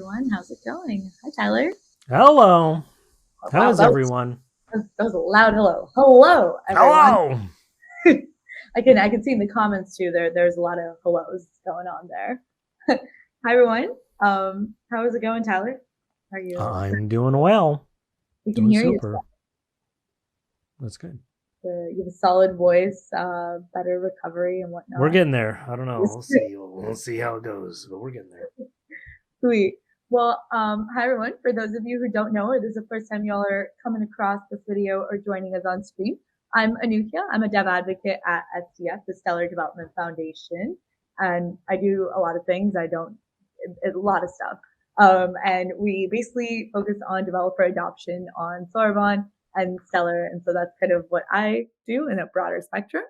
everyone. How's it going? Hi, Tyler. Hello. Oh, How wow, is everyone? that was a loud hello. Hello, everyone. Hello. I can see in the comments too. There's a lot of hellos going on there. Hi, everyone. How is it going, Tyler? Are you? I'm doing well. We can Doing hear you. super. That's good. You have a solid voice, better recovery and We're whatnot. getting there. I don't know. We'll see. We'll see how it goes, but we're getting there. Sweet. Well, hi everyone. For those of you who don't know, or this is the first time y'all are coming across this video or joining us on stream, I'm Anukia. I'm a dev advocate at SDF, the Stellar Development Foundation, and I do a lot of things. A lot of stuff. And we basically focus on developer adoption on Soroban and Stellar, and so that's kind of what I do in a broader spectrum.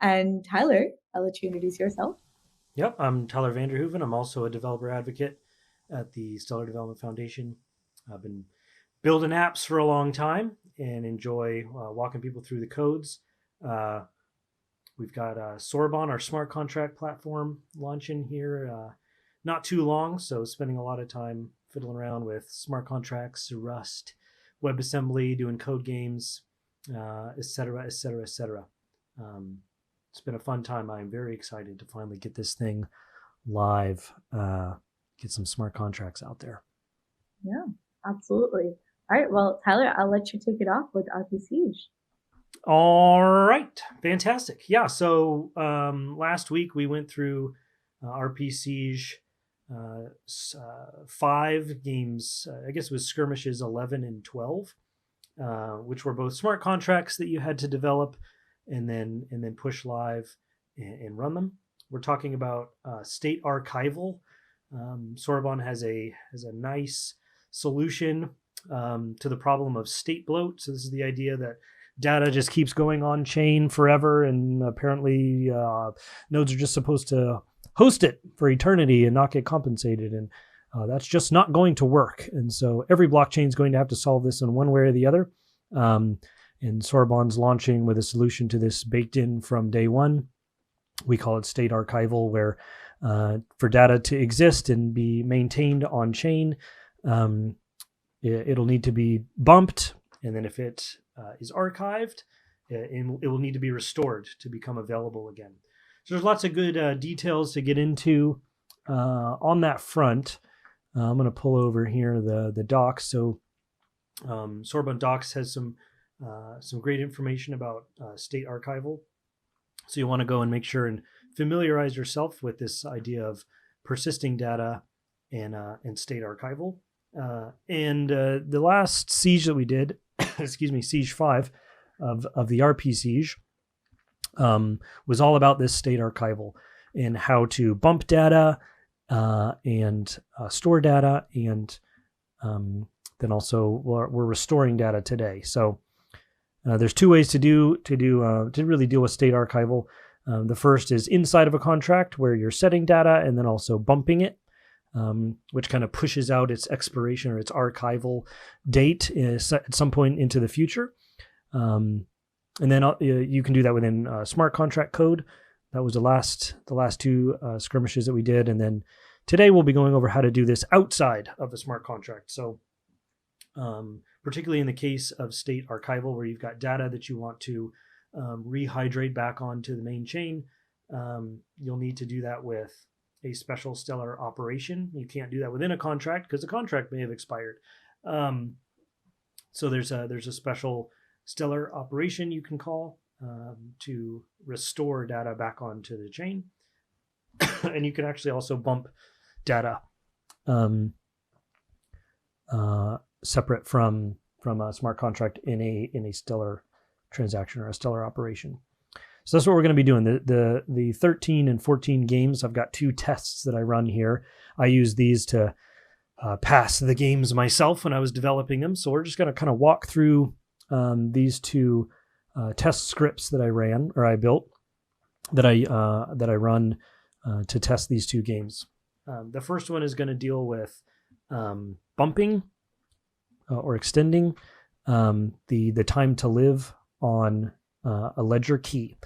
And Tyler, I'll let you introduce yourself. Yep. I'm Tyler Vanderhoeven. I'm also a developer advocate at the Stellar Development Foundation. I've been building apps for a long time and enjoy walking people through the codes. Uh, we've got Soroban, our smart contract platform, launching here not too long. So spending a lot of time fiddling around with smart contracts, Rust, WebAssembly, doing code games, et cetera, et cetera, et cetera. It's been a fun time. I'm very excited to finally get this thing live, get some smart contracts out there. Yeah, absolutely. All right. Well, Tyler, I'll let you take it off with RPCiege. All right, fantastic. Yeah, so last week we went through RPCiege 5 games. I guess it was skirmishes 11 and 12, which were both smart contracts that you had to develop and then push live and run them. We're talking about state archival. Soroban has a nice solution to the problem of state bloat. So this is the idea that data just keeps going on chain forever, and apparently nodes are just supposed to host it for eternity and not get compensated, and that's just not going to work. And so every blockchain is going to have to solve this in one way or the other. And Soroban's launching with a solution to this baked in from day one. We call it state archival, where for data to exist and be maintained on chain, it'll need to be bumped, and then if it is archived, it will need to be restored to become available again. So there's lots of good details to get into on that front. I'm going to pull over here the docs. So Soroban docs has some great information about state archival. So you want to go and make sure and familiarize yourself with this idea of persisting data and state archival. And the last siege that we did, excuse me, Siege 5 of the RPCiege, was all about this state archival and how to bump data and store data, and then also we're restoring data today. So there's 2 ways to really deal with state archival. The first is inside of a contract, where you're setting data and then also bumping it, which kind of pushes out its expiration or its archival date at some point into the future. And then you can do that within smart contract code. That was the last 2 skirmishes that we did. And then today we'll be going over how to do this outside of the smart contract. So particularly in the case of state archival, where you've got data that you want to rehydrate back onto the main chain, you'll need to do that with a special Stellar operation. You can't do that within a contract because the contract may have expired. So there's a special Stellar operation you can call to restore data back onto the chain. And you can actually also bump data separate from a smart contract in a Stellar transaction or a Stellar operation. So that's what we're going to be doing. The 13 and 14 games, I've got 2 tests that I run here. I use these to pass the games myself when I was developing them. So we're just going to kind of walk through these 2 test scripts that I built that I run to test these 2 games. The first one is going to deal with bumping or extending the time to live on a ledger key.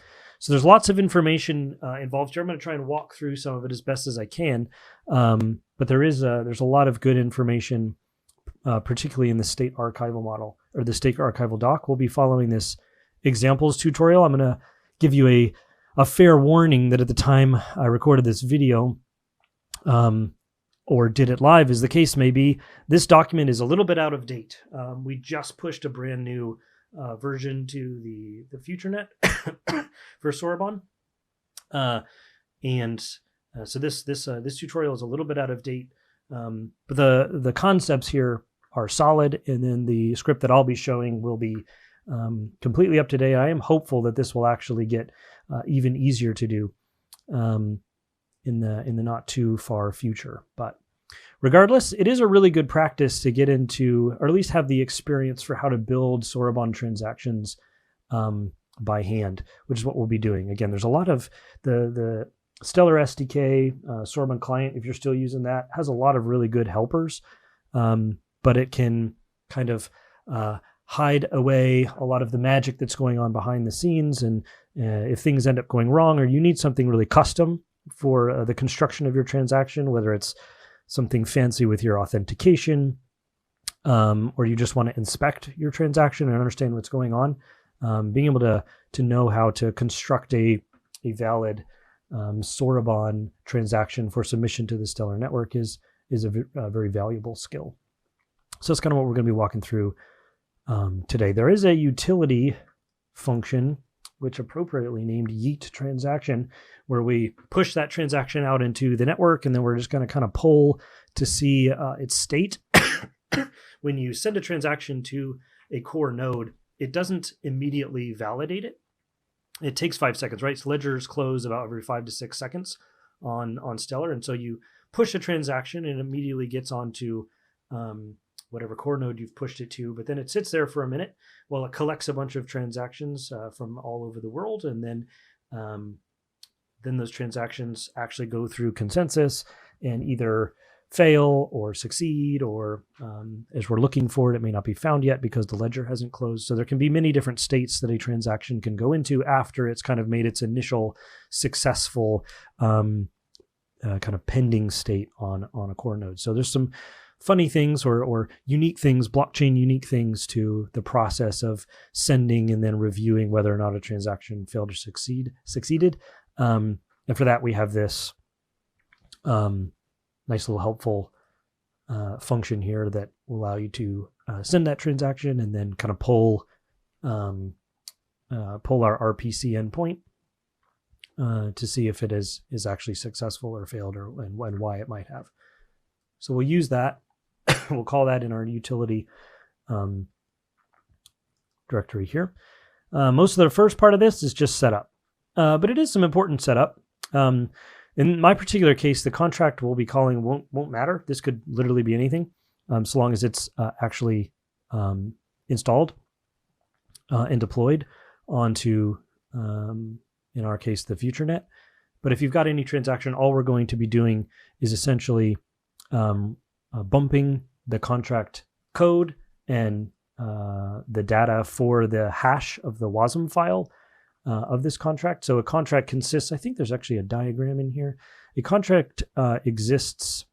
So there's lots of information involved here. I'm going to try and walk through some of it as best as I can. But there's a lot of good information, particularly in the state archival model or the state archival doc. We'll be following this examples tutorial. I'm going to give you a fair warning that at the time I recorded this video, or did it live, as the case may be, this document is a little bit out of date. We just pushed a brand new version to the FutureNet for Soroban, so this tutorial is a little bit out of date, but the concepts here are solid, and then the script that I'll be showing will be completely up to date. I am hopeful that this will actually get even easier to do in the not too far future. But regardless, it is a really good practice to get into, or at least have the experience for how to build Soroban transactions by hand, which is what we'll be doing. Again, there's a lot of the Stellar SDK, Soroban client, if you're still using that, has a lot of really good helpers, but it can kind of hide away a lot of the magic that's going on behind the scenes. And if things end up going wrong, or you need something really custom for the construction of your transaction, whether it's something fancy with your authentication, or you just want to inspect your transaction and understand what's going on, being able to know how to construct a valid Soroban transaction for submission to the Stellar network is a very valuable skill. So that's kind of what we're going to be walking through today. There is a utility function, which appropriately named Yeet transaction, where we push that transaction out into the network, and then we're just going to kind of poll to see its state. When you send a transaction to a core node, it doesn't immediately validate it. It takes 5 seconds, right? So ledgers close about every 5 to 6 seconds on Stellar. And so you push a transaction and it immediately gets onto whatever core node you've pushed it to, but then it sits there for a minute while it collects a bunch of transactions from all over the world. And then those transactions actually go through consensus and either fail or succeed, or as we're looking for it, it may not be found yet because the ledger hasn't closed. So there can be many different states that a transaction can go into after it's kind of made its initial successful kind of pending state on a core node. So there's some funny things or unique things, blockchain unique things to the process of sending and then reviewing whether or not a transaction failed or succeeded. And for that, we have this nice little helpful function here that will allow you to send that transaction and then kind of pull our RPC endpoint to see if it is actually successful or failed, and why it might have. So we'll use that. We'll call that in our utility directory here. Most of the first part of this is just setup, but it is some important setup. In my particular case, the contract we'll be calling won't matter. This could literally be anything, so long as it's actually installed and deployed onto, in our case, the FutureNet. But if you've got any transaction, all we're going to be doing is essentially bumping the contract code and the data for the hash of the WASM file of this contract. So a contract consists, I think there's actually a diagram in here. A contract exists,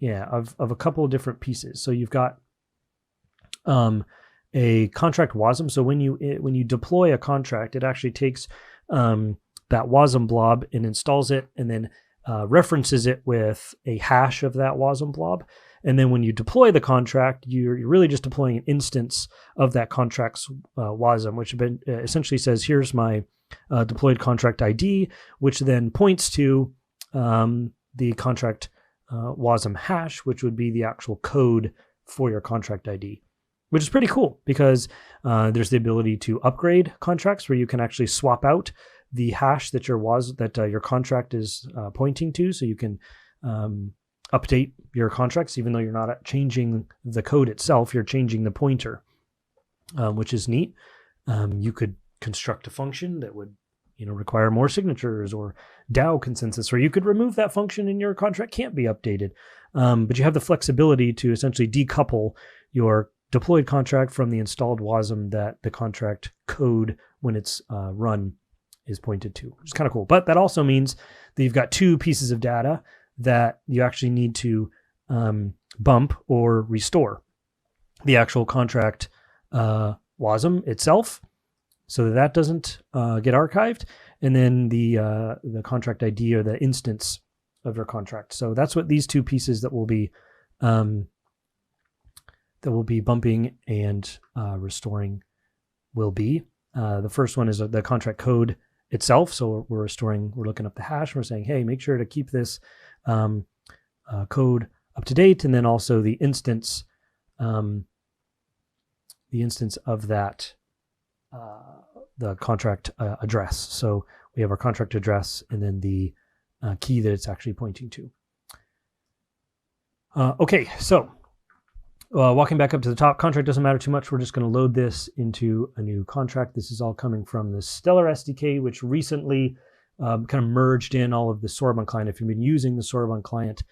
of a couple of different pieces. So you've got a contract WASM. So when you deploy a contract, it actually takes that WASM blob and installs it, and then references it with a hash of that WASM blob. And then when you deploy the contract, you're really just deploying an instance of that contract's WASM, which essentially says, here's my deployed contract ID, which then points to the contract WASM hash, which would be the actual code for your contract ID, which is pretty cool because there's the ability to upgrade contracts where you can actually swap out the hash that your contract is pointing to, so you can update your contracts even though you're not changing the code itself, you're changing the pointer, which is neat. You could construct a function that would require more signatures or DAO consensus, or you could remove that function and your contract can't be updated. But you have the flexibility to essentially decouple your deployed contract from the installed WASM that the contract code when it's run is pointed to, which is kind of cool. But that also means that you've got two pieces of data that you actually need to bump or restore. The actual contract WASM itself, so that doesn't get archived, and then the contract ID or the instance of your contract. So that's what these two pieces that will be bumping and restoring will be. The first one is the contract code itself. So we're looking up the hash. And we're saying, hey, make sure to keep this code up to date, and then also the instance of that the contract address. So we have our contract address and then the key that it's actually pointing to. Okay, so walking back up to the top, contract doesn't matter too much. We're just going to load this into a new contract. This is all coming from the Stellar SDK, which recently kind of merged in all of the Soroban client. If you've been using the Soroban client,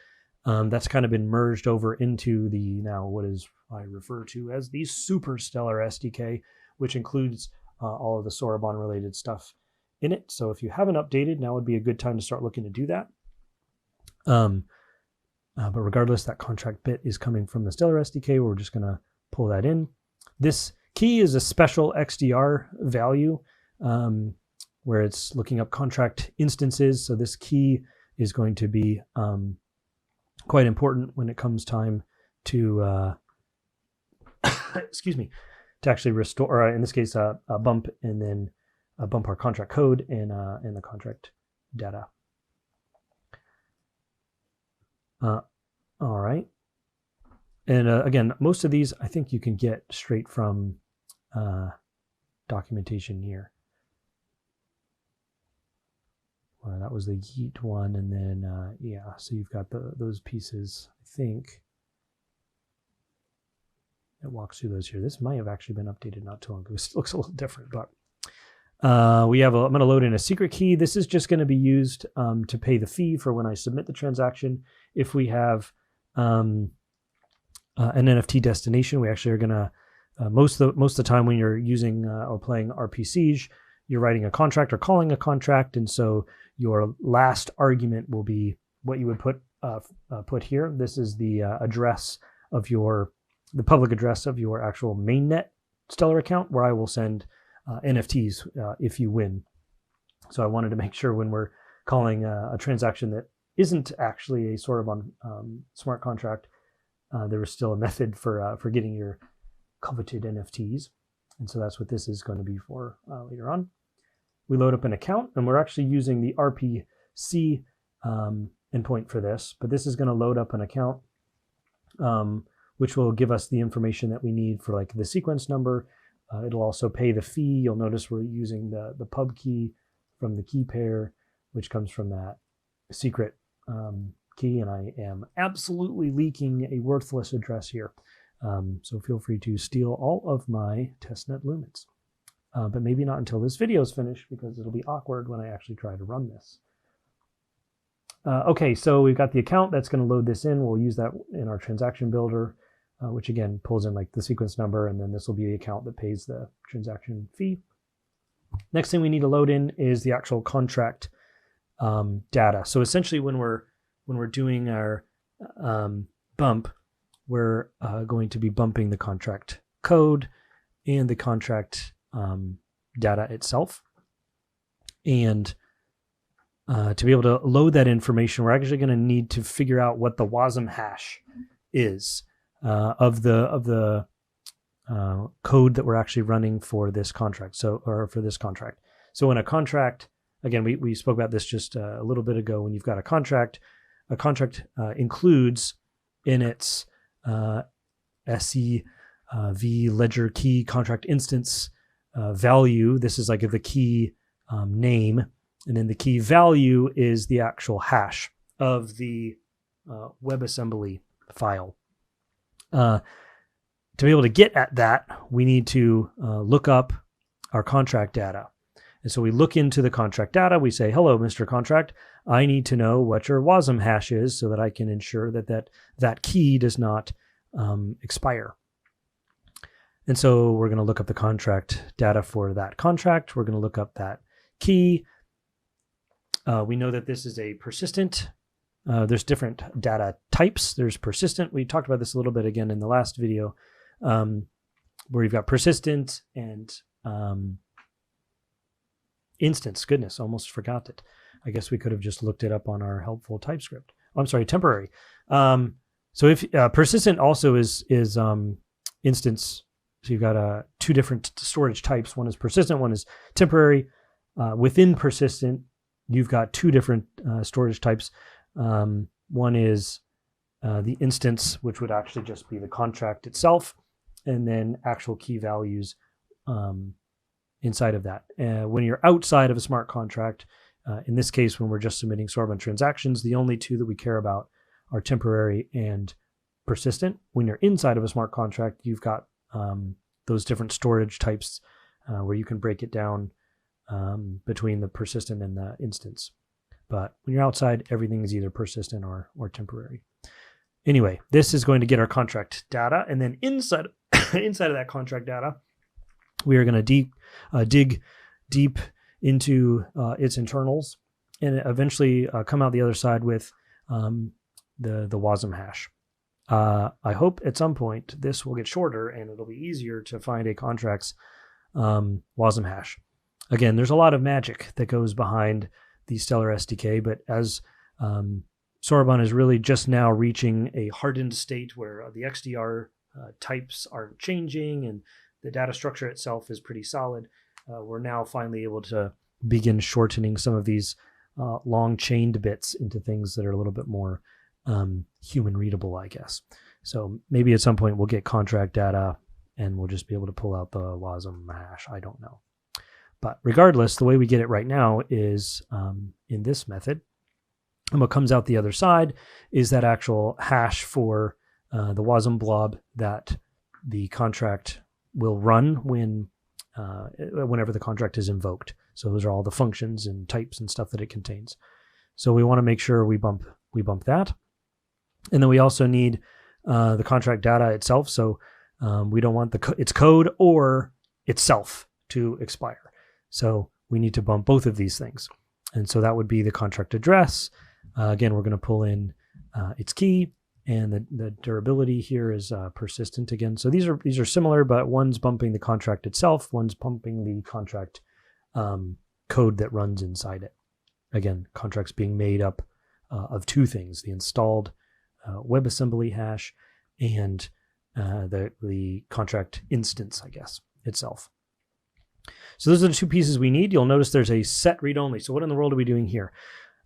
that's kind of been merged over into the now what is I refer to as the Super Stellar SDK, which includes all of the Soroban related stuff in it. So if you haven't updated, now would be a good time to start looking to do that. But regardless, that contract bit is coming from the Stellar SDK. We're just going to pull that in. This key is a special XDR value where it's looking up contract instances. So this key is going to be quite important when it comes time to, excuse me, to actually restore, or in this case, bump and then bump our contract code and the contract data. All right. And again, most of these I think you can get straight from documentation here. Well, that was the Yeet one. And then, yeah, so you've got those pieces, I think. It walks through those here. This might have actually been updated not too long ago. It looks a little different, but I'm going to load in a secret key. This is just going to be used to pay the fee for when I submit the transaction. If we have an NFT destination, we actually are going to, most of the time when you're using or playing RPCiege, you're writing a contract or calling a contract. And so your last argument will be what you would put here. This is the address of the public address of your actual mainnet Stellar account, where I will send NFTs if you win. So I wanted to make sure when we're calling a transaction that isn't actually a Soroban smart contract, there was still a method for getting your coveted NFTs. And so that's what this is going to be for later on. We load up an account, and we're actually using the RPC endpoint for this, but this is going to load up an account, which will give us the information that we need for like the sequence number. It'll also pay the fee. You'll notice we're using the pub key from the key pair, which comes from that secret key, and I am absolutely leaking a worthless address here. So feel free to steal all of my testnet lumens. But maybe not until this video is finished, because it'll be awkward when I actually try to run this. Okay, so we've got the account that's going to load this in. We'll use that in our transaction builder, which again pulls in like the sequence number, and then this will be the account that pays the transaction fee. Next thing we need to load in is the actual contract data. So essentially, when we're doing our bump, we're going to be bumping the contract code and the contract data itself. And to be able to load that information, we're actually going to need to figure out what the WASM hash is of the code that we're actually running for this contract. So in a contract, again, we spoke about this just a little bit ago. When you've got a contract includes in its SEV ledger key contract instance value. This is like the key name, and then the key value is the actual hash of the WebAssembly file. To be able to get at that, we need to look up our contract data. And so we look into the contract data. We say, hello, Mr. Contract. I need to know what your WASM hash is so that I can ensure that key does not expire. And so we're going to look up the contract data for that contract. We're going to look up that key. We know that this is a persistent. There's different data types. There's persistent. We talked about this a little bit again in the last video, where you've got persistent and instance. Goodness, almost forgot it. I guess we could have just looked it up on our helpful TypeScript. Oh, I'm sorry, temporary. So if persistent also is instance. So you've got two different storage types. One is persistent, one is temporary. Within persistent, you've got two different storage types. One is the instance, which would actually just be the contract itself, and then actual key values inside of that. When you're outside of a smart contract, in this case, when we're just submitting Soroban transactions, the only two that we care about are temporary and persistent. When you're inside of a smart contract, you've got those different storage types where you can break it down between the persistent and the instance. But when you're outside, everything is either persistent or temporary. Anyway, this is going to get our contract data, and then inside of that contract data, we are going to dig deep into its internals and eventually come out the other side with the WASM hash. I hope at some point this will get shorter and it'll be easier to find a contract's WASM hash. Again, there's a lot of magic that goes behind the Stellar SDK, but as Soroban is really just now reaching a hardened state where the XDR types aren't changing and the data structure itself is pretty solid, we're now finally able to begin shortening some of these long chained bits into things that are a little bit more human readable, I guess. So maybe at some point we'll get contract data and we'll just be able to pull out the WASM hash. I don't know. But regardless, the way we get it right now is in this method. And what comes out the other side is that actual hash for the WASM blob that the contract will run whenever the contract is invoked. So those are all the functions and types and stuff that it contains. So we want to make sure we bump that. And then we also need the contract data itself. So we don't want its code or itself to expire. So we need to bump both of these things. And so that would be the contract address. Again, we're going to pull in its key, and the durability here is persistent again. So these are similar, but one's bumping the contract itself, one's bumping the contract code that runs inside it. Again, contracts being made up of two things: the installed WebAssembly hash and the contract instance, I guess, itself. So those are the two pieces we need. You'll notice there's a set read only. So what in the world are we doing here?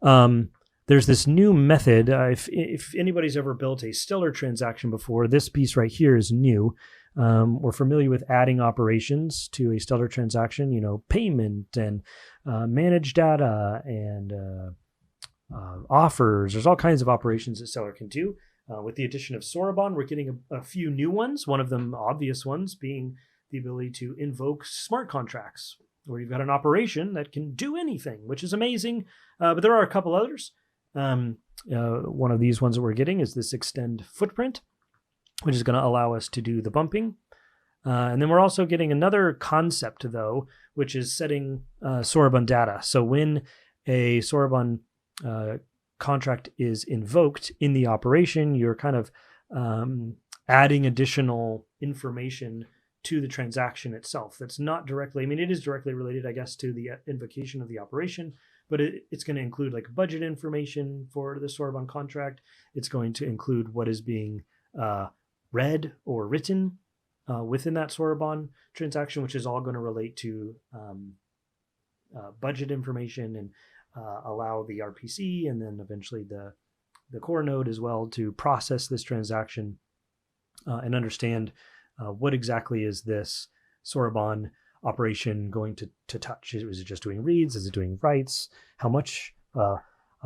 There's this new method. If anybody's ever built a Stellar transaction before, this piece right here is new. We're familiar with adding operations to a Stellar transaction, payment and manage data and offers. There's all kinds of operations that Stellar can do. With the addition of Soroban, we're getting a few new ones, one of them obvious ones being the ability to invoke smart contracts, where you've got an operation that can do anything, which is amazing. But there are a couple others. One of these ones that we're getting is this extend footprint, which is going to allow us to do the bumping. And then we're also getting another concept, though, which is setting Soroban data. So when a Soroban contract is invoked in the operation, you're kind of adding additional information to the transaction itself. That's not directly, it is directly related, I guess, to the invocation of the operation, but it's going to include like budget information for the Soroban contract. It's going to include what is being read or written within that Soroban transaction, which is all going to relate to budget information and allow the RPC and then eventually the core node as well to process this transaction and understand what exactly is this Soroban operation going to touch? Is it just doing reads? Is it doing writes? How much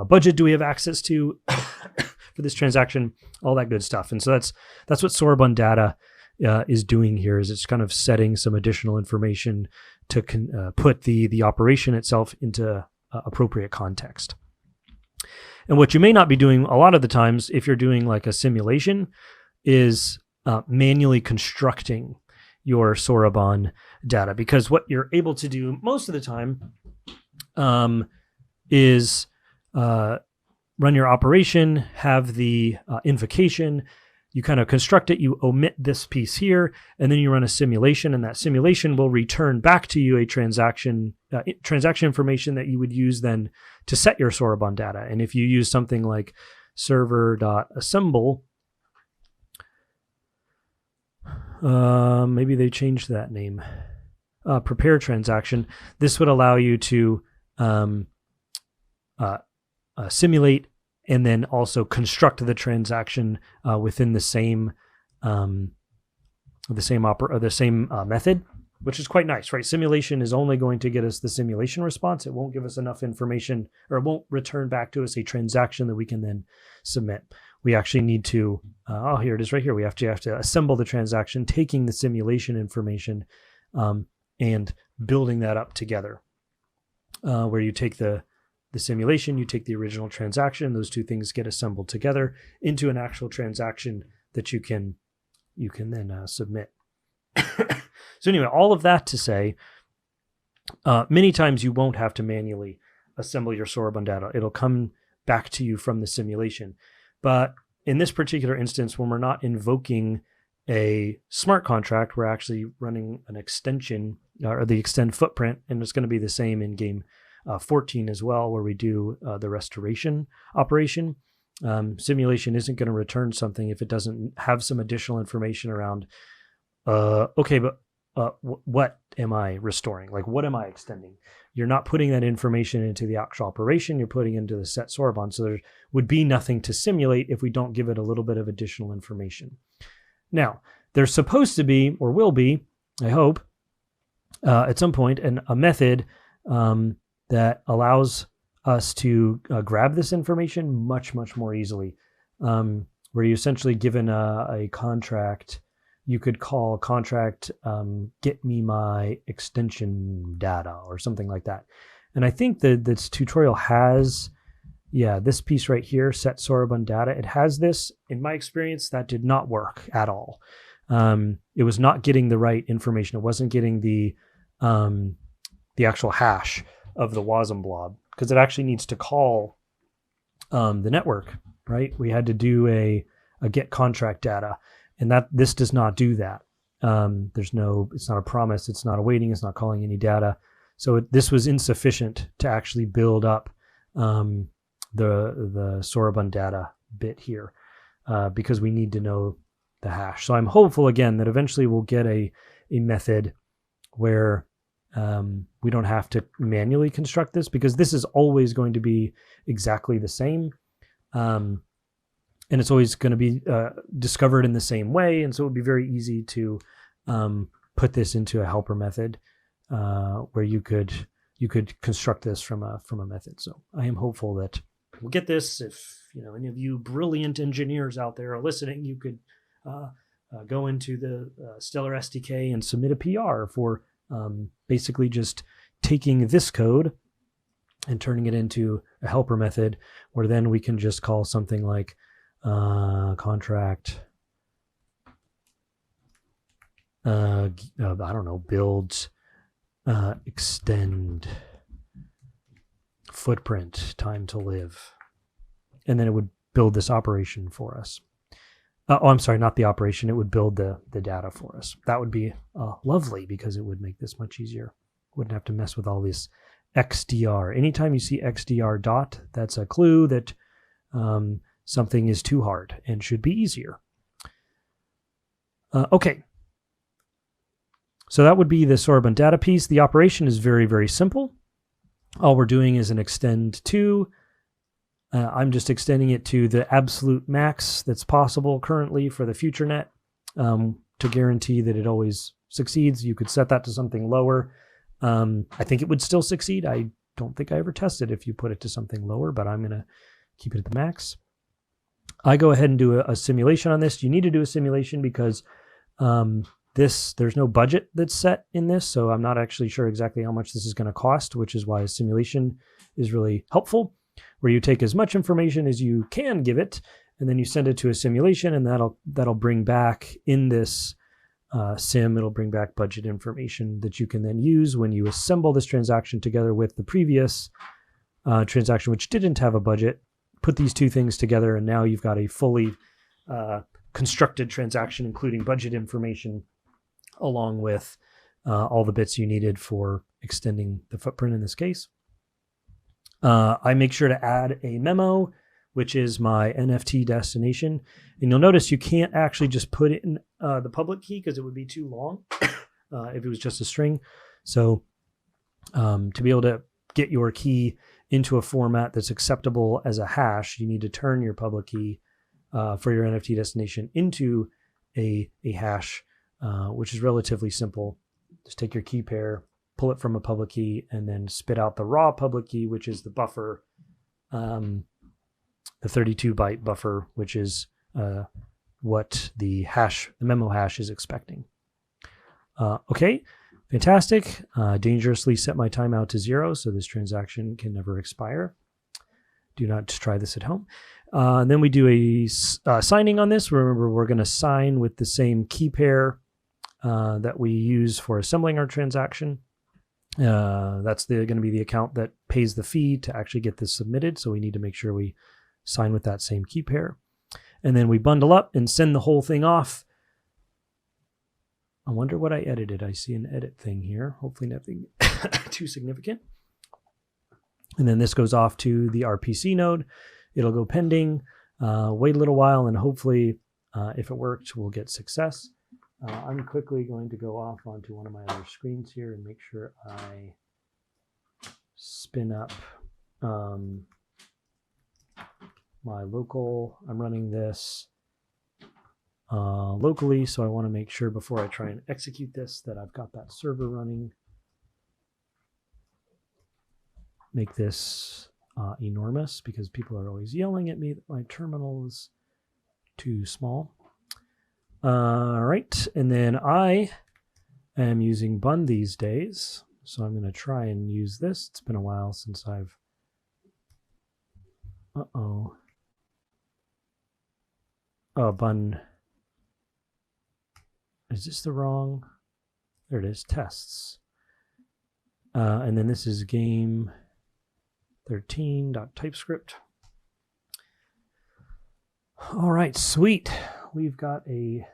budget do we have access to for this transaction? All that good stuff. And so that's what Soroban data is doing here. Is it's kind of setting some additional information to put the operation itself into appropriate context. And what you may not be doing a lot of the times, if you're doing like a simulation, is manually constructing your Soroban data, because what you're able to do most of the time is run your operation, have the invocation, you kind of construct it, you omit this piece here, and then you run a simulation, and that simulation will return back to you a transaction information that you would use then to set your Soroban data. And if you use something like server.assemble, maybe they changed that name, prepare transaction, this would allow you to simulate and then also construct the transaction within the same method, which is quite nice, right? Simulation is only going to get us the simulation response. It won't give us enough information, or it won't return back to us a transaction that we can then submit. We actually need to, here it is right here. We have to assemble the transaction, taking the simulation information and building that up together, where you take the simulation, you take the original transaction, those two things get assembled together into an actual transaction that you can then submit. So anyway, all of that to say, many times you won't have to manually assemble your Soroban data. It'll come back to you from the simulation. But in this particular instance, when we're not invoking a smart contract, we're actually running an extension or the extend footprint, and it's going to be the same in game 14 as well, where we do the restoration operation. Simulation isn't going to return something if it doesn't have some additional information around, okay, but what am I restoring? Like, what am I extending? You're not putting that information into the actual operation, you're putting into the set Soroban. So there would be nothing to simulate if we don't give it a little bit of additional information. Now, there's supposed to be, or will be, I hope, at some point, a method that allows us to grab this information much, much more easily, where you essentially given a contract, you could call contract, get me my extension data or something like that. And I think that this tutorial has, this piece right here, set Soroban data. It has this. In my experience, that did not work at all. It was not getting the right information. It wasn't getting the actual hash of the WASM blob, because it actually needs to call the network, right? We had to do a get contract data, and this does not do that. It's not a promise, it's not awaiting, it's not calling any data. So this was insufficient to actually build up the Soroban data bit here, because we need to know the hash. So I'm hopeful again that eventually we'll get a method where we don't have to manually construct this, because this is always going to be exactly the same. And it's always going to be discovered in the same way. And so it would be very easy to put this into a helper method where you could construct this from a method. So I am hopeful that we'll get this. If any of you brilliant engineers out there are listening, you could go into the Stellar SDK and submit a PR for basically just taking this code and turning it into a helper method, where then we can just call something like contract, I don't know, builds extend footprint time to live, and then it would build this operation for us. I'm sorry, not the operation. It would build the data for us. That would be lovely, because it would make this much easier. Wouldn't have to mess with all this XDR. Anytime you see XDR dot, that's a clue that something is too hard and should be easier. Okay. So that would be the Soroban data piece. The operation is very, very simple. All we're doing is an extend to. I'm just extending it to the absolute max that's possible currently for the future net to guarantee that it always succeeds. You could set that to something lower. I think it would still succeed. I don't think I ever tested if you put it to something lower, but I'm going to keep it at the max. I go ahead and do a simulation on this. You need to do a simulation because there's no budget that's set in this, so I'm not actually sure exactly how much this is going to cost, which is why a simulation is really helpful, where you take as much information as you can give it, and then you send it to a simulation, and that'll bring back in this sim, it'll bring back budget information that you can then use when you assemble this transaction together with the previous transaction, which didn't have a budget. Put these two things together, and now you've got a fully constructed transaction, including budget information, along with all the bits you needed for extending the footprint in this case. I make sure to add a memo, which is my NFT destination. And you'll notice you can't actually just put in the public key because it would be too long if it was just a string. So to be able to get your key into a format that's acceptable as a hash, you need to turn your public key for your NFT destination into a hash, which is relatively simple. Just take your key pair, pull it from a public key, and then spit out the raw public key, which is the buffer, the 32-byte buffer, which is what the memo hash is expecting. Okay, fantastic. Dangerously set my timeout to 0, so this transaction can never expire. Do not try this at home. Then we do a signing on this. Remember, we're going to sign with the same key pair that we use for assembling our transaction. That's going to be the account that pays the fee to actually get this submitted. So we need to make sure we sign with that same key pair. And then we bundle up and send the whole thing off. I wonder what I edited. I see an edit thing here. Hopefully nothing too significant. And then this goes off to the RPC node. It'll go pending, wait a little while, and hopefully, if it worked, we'll get success. I'm quickly going to go off onto one of my other screens here and make sure I spin up my local. I'm running this locally, so I want to make sure before I try and execute this that I've got that server running. Make this enormous because people are always yelling at me that my terminal is too small. All right, and then I am using Bun these days, so I'm going to try and use this. It's been a while since I've... Oh, Bun. Is this the wrong... There it is, tests. And then this is game 13.TypeScript. All right, sweet. We've got an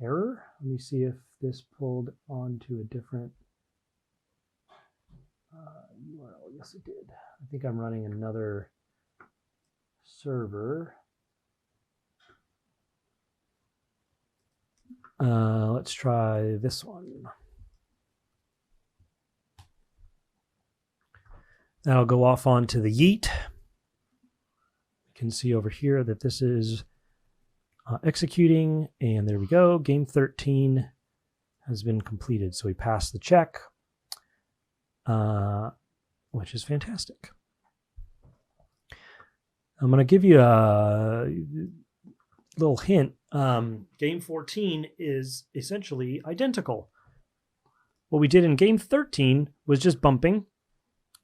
error. Let me see if this pulled onto a different URL. Yes, it did. I think I'm running another server. Let's try this one. That'll go off onto the Yeet. You can see over here that this is executing, and there we go. Game 13 has been completed. So we passed the check, which is fantastic. I'm going to give you a little hint. Game 14 is essentially identical. What we did in game 13 was just bumping,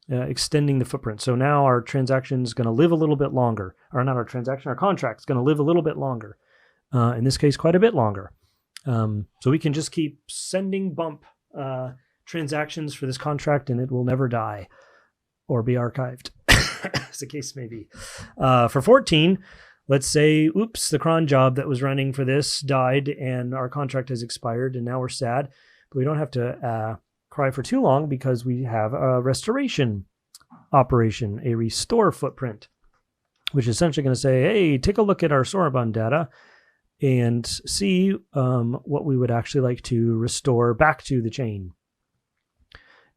extending the footprint. So now our transaction is going to live a little bit longer. Or not our transaction, our contract is going to live a little bit longer. In this case, quite a bit longer. So we can just keep sending bump transactions for this contract, and it will never die or be archived, as the case may be. For 14, let's say, oops, the cron job that was running for this died, and our contract has expired, and now we're sad. But we don't have to cry for too long because we have a restoration operation, a restore footprint, which is essentially going to say, hey, take a look at our Soroban data and see what we would actually like to restore back to the chain.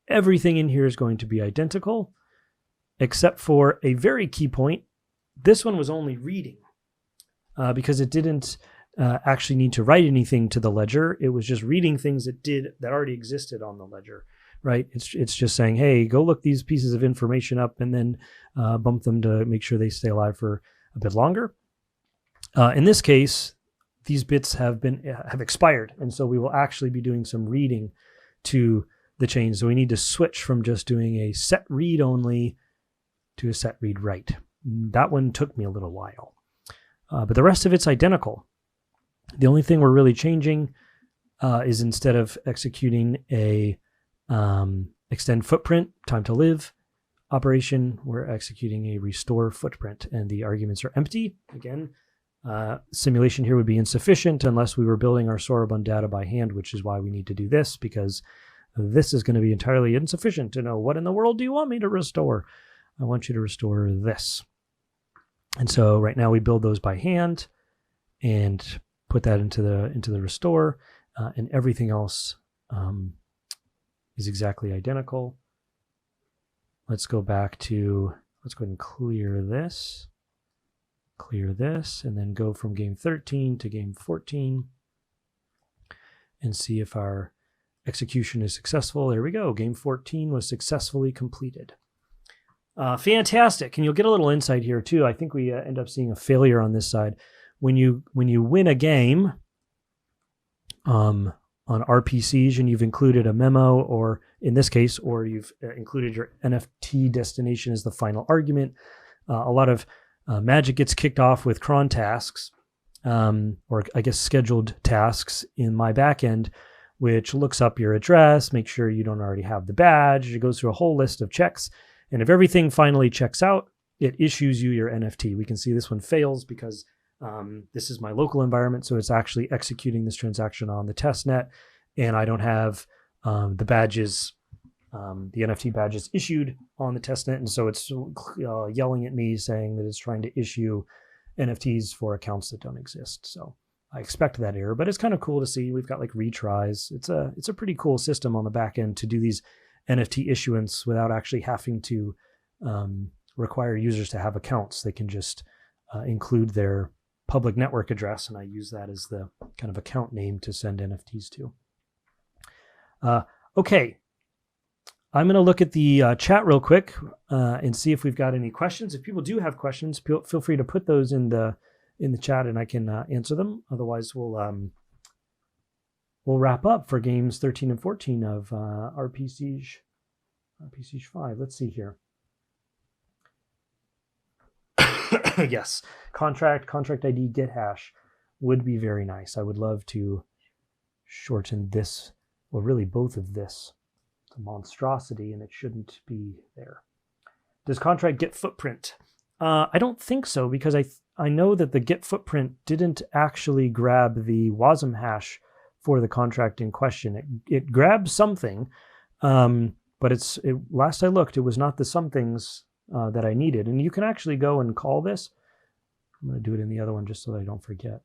Everything in here is going to be identical, except for a very key point. This one was only reading because it didn't actually need to write anything to the ledger. It was just reading things that already existed on the ledger, right? It's just saying, hey, go look these pieces of information up and then bump them to make sure they stay alive for a bit longer. In this case, these bits have expired, and so we will actually be doing some reading to the chain. So we need to switch from just doing a set read only to a set read write. That one took me a little while, but the rest of it's identical. The only thing we're really changing is instead of executing a extend footprint, time to live operation, we're executing a restore footprint, and the arguments are empty. Again, simulation here would be insufficient unless we were building our Soroban data by hand, which is why we need to do this, because this is going to be entirely insufficient to know what in the world do you want me to restore. I want you to restore this. And so right now we build those by hand and put that into the restore, and everything else is exactly identical. Let's go back to, let's go ahead and clear this, and then go from game 13 to game 14 and see if our execution is successful. There we go. Game 14 was successfully completed. Fantastic. And you'll get a little insight here too. I think we end up seeing a failure on this side. When you win a game on RPCiege and you've included a memo, or in this case, or you've included your NFT destination as the final argument, a lot of magic gets kicked off with cron tasks, or I guess scheduled tasks in my backend, which looks up your address, make sure you don't already have the badge. It goes through a whole list of checks. And if everything finally checks out, it issues you your NFT. We can see this one fails because this is my local environment, so it's actually executing this transaction on the test net, and I don't have the badges, the NFT badges issued on the test net, and so it's yelling at me saying that it's trying to issue NFTs for accounts that don't exist. So I expect that error, but it's kind of cool to see. We've got like retries. It's a pretty cool system on the back end to do these NFT issuance without actually having to require users to have accounts. They can just include their public network address, and I use that as the kind of account name to send NFTs to. Okay, I'm going to look at the chat real quick and see if we've got any questions. If people do have questions, feel free to put those in the chat, and I can answer them. Otherwise, we'll wrap up for games 13 and 14 of RPCiege 5. Let's see here. Yes, contract ID get hash would be very nice. I would love to shorten this, well, really both of this. It's a monstrosity and it shouldn't be there. Does contract get footprint? I don't think so, because I know that the get footprint didn't actually grab the WASM hash for the contract in question. It grabbed something, but last I looked, it was not the somethings that I needed. And you can actually go and call this. I'm going to do it in the other one just so that I don't forget.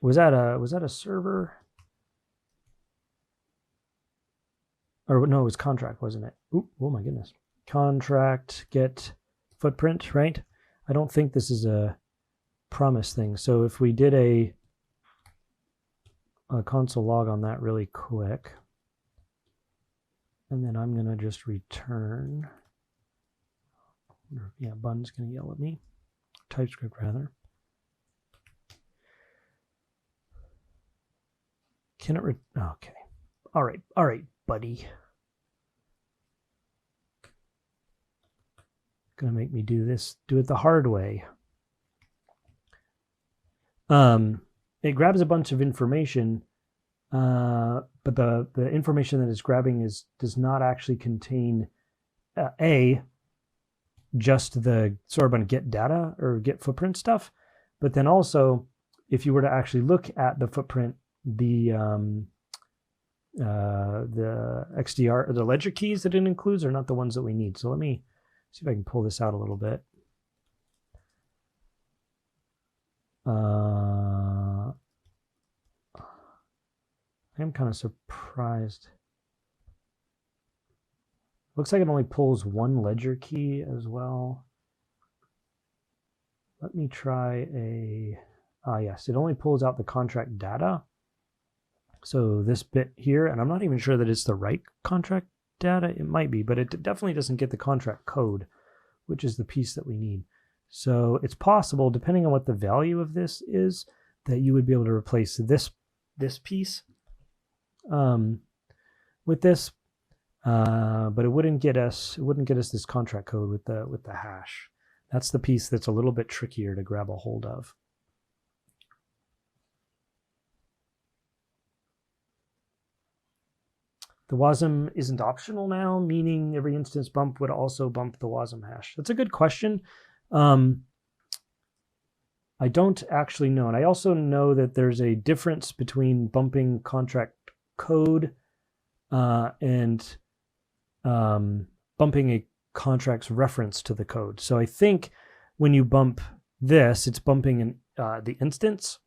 Was that a server? Or no, it was contract, wasn't it? Ooh, oh my goodness. Contract get footprint, right? I don't think this is a promise thing. So if we did a console log on that really quick, and then I'm going to just return. Yeah, Bun's going to yell at me. TypeScript, rather. Can it? Okay. All right, buddy. Going to make me do this. Do it the hard way. It grabs a bunch of information, but the information that it's grabbing does not actually contain just the Soroban get data or get footprint stuff, but then also if you were to actually look at the footprint, the XDR or the ledger keys that it includes are not the ones that we need. So let me see if I can pull this out a little bit. I'm kind of surprised. Looks like it only pulls one ledger key as well. Let me try yes, it only pulls out the contract data. So this bit here, and I'm not even sure that it's the right contract data. It might be, but it definitely doesn't get the contract code, which is the piece that we need. So it's possible, depending on what the value of this is, that you would be able to replace this piece with this, but it wouldn't get us this contract code with the hash. That's the piece that's a little bit trickier to grab a hold of. The WASM isn't optional now, meaning every instance bump would also bump the WASM hash. That's a good question. I don't actually know. And I also know that there's a difference between bumping contract code and bumping a contract's reference to the code. So I think when you bump this, it's bumping the instance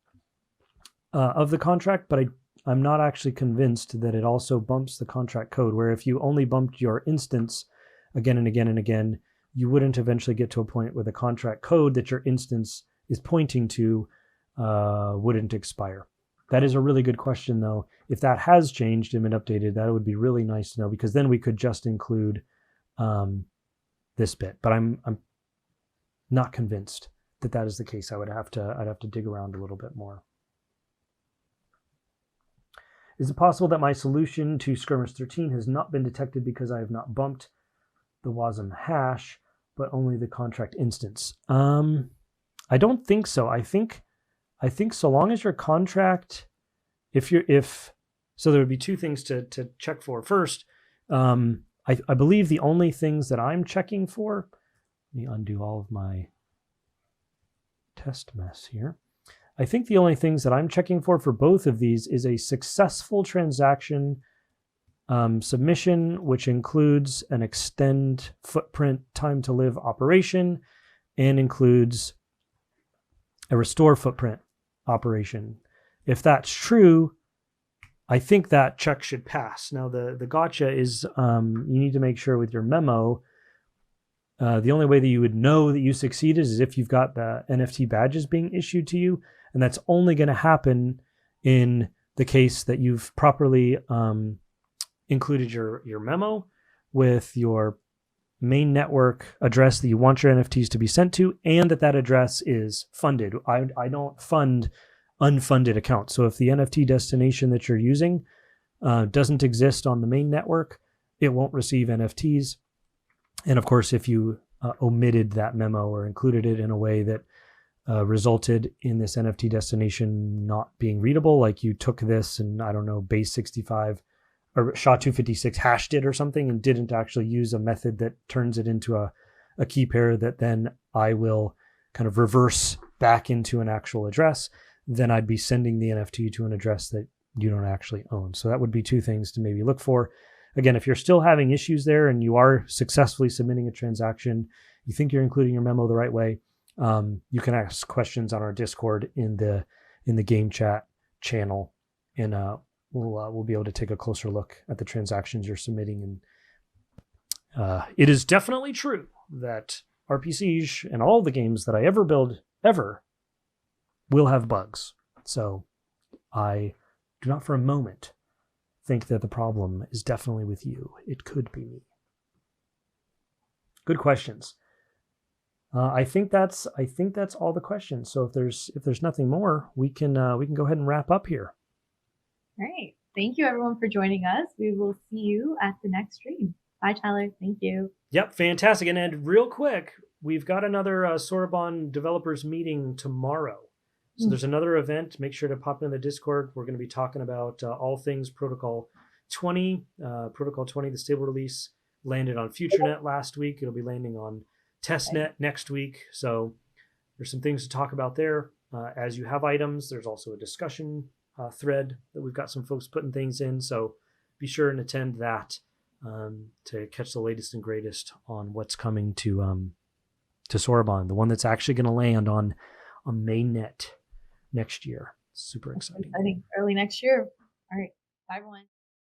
of the contract, but I'm not actually convinced that it also bumps the contract code, where if you only bumped your instance again and again and again, you wouldn't eventually get to a point where the contract code that your instance is pointing to wouldn't expire. That is a really good question, though. If that has changed and been updated, that would be really nice to know, because then we could just include this bit. But I'm not convinced that that is the case. I'd have to dig around a little bit more. Is it possible that my solution to Skirmish 13 has not been detected because I have not bumped the WASM hash, but only the contract instance? I don't think so. I think so long as your contract, so there would be two things to check for. First, I believe the only things that I'm checking for, let me undo all of my test mess here. I think the only things that I'm checking for both of these is a successful transaction submission, which includes an extend footprint time to live operation and includes a restore footprint operation. If that's true, I think that check should pass. Now, the gotcha is you need to make sure with your memo, the only way that you would know that you succeeded is if you've got the NFT badges being issued to you. And that's only going to happen in the case that you've properly included your memo with your main network address that you want your NFTs to be sent to, and that address is funded. I don't fund unfunded accounts. So if the NFT destination that you're using doesn't exist on the main network, it won't receive NFTs. And of course, if you omitted that memo or included it in a way that resulted in this NFT destination not being readable, like you took this and, I don't know, base 65 or SHA-256 hashed it or something and didn't actually use a method that turns it into a key pair that then I will kind of reverse back into an actual address, then I'd be sending the NFT to an address that you don't actually own. So that would be two things to maybe look for. Again, if you're still having issues there and you are successfully submitting a transaction, you think you're including your memo the right way, you can ask questions on our Discord in the game chat channel, and we'll be able to take a closer look at the transactions you're submitting. And it is definitely true that RPCiege and all the games that I ever build ever will have bugs. So I do not for a moment think that the problem is definitely with you. It could be me. Good questions. I think that's all the questions. So if there's nothing more, we can go ahead and wrap up here. All right. Thank you everyone for joining us. We will see you at the next stream. Bye, Tyler. Thank you. Yep, fantastic. And real quick, we've got another Soroban developers meeting tomorrow. So there's another event. Make sure to pop in the Discord. We're going to be talking about all things Protocol 20. Protocol 20, the stable release, landed on FutureNet last week. It'll be landing on testnet next week. So there's some things to talk about there. As you have items, there's also a discussion thread that we've got some folks putting things in. So be sure and attend that to catch the latest and greatest on what's coming to Soroban, the one that's actually going to land on mainnet next year. Super exciting. I think early next year. All right. Bye, everyone.